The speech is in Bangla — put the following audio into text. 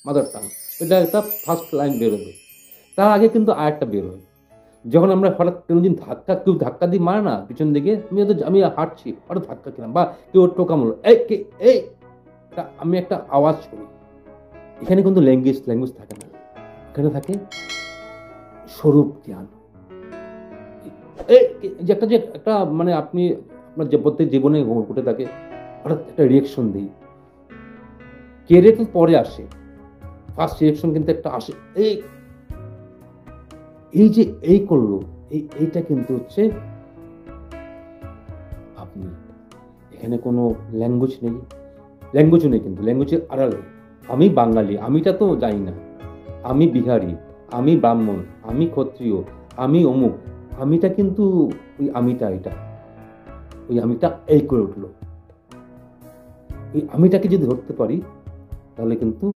মাদার টাং, এটা একটা ফার্স্ট লাইন বেরোবে। তার আগে কিন্তু আরেকটা বেরোয়। যখন আমরা হঠাৎ কোনোদিন কেউ ধাক্কা দিয়ে মারে না পিছন দিকে, আমি হাঁটছি, হঠাৎ ধাক্কা খেলাম বা কেউ টোকা মারলো, "এই কে? এই!" আমি একটা আওয়াজ করি। এখানে কিন্তু ল্যাঙ্গুয়েজ থাকে না। এখানে থাকে স্বরূপ জ্ঞান। যে একটা মানে আপনি আপনার যে প্রত্যেক জীবনে ঘটে থাকে, হঠাৎ একটা রিঅ্যাকশন দেই। কেড়ে তো পরে আসে। ফার্স্ট রিঅ্যাকশন কিন্তু একটা আসে। এই, এই যে এই করলো, এইটা কিন্তু হচ্ছে আপনি। এখানে কোনো ল্যাঙ্গুয়েজ নেই। ল্যাঙ্গুয়েজও নেই কিন্তু, ল্যাঙ্গুয়েজের আড়ালে। আমি বাঙালি, আমিটা তো জানি না। আমি বিহারি, আমি ব্রাহ্মণ, আমি ক্ষত্রিয়, আমি অমুক। আমিটা কিন্তু ওই আমিটা এটা। ওই আমিটা এই করে উঠলো। ওই আমিটাকে যদি ধরতে পারি তাহলে কিন্তু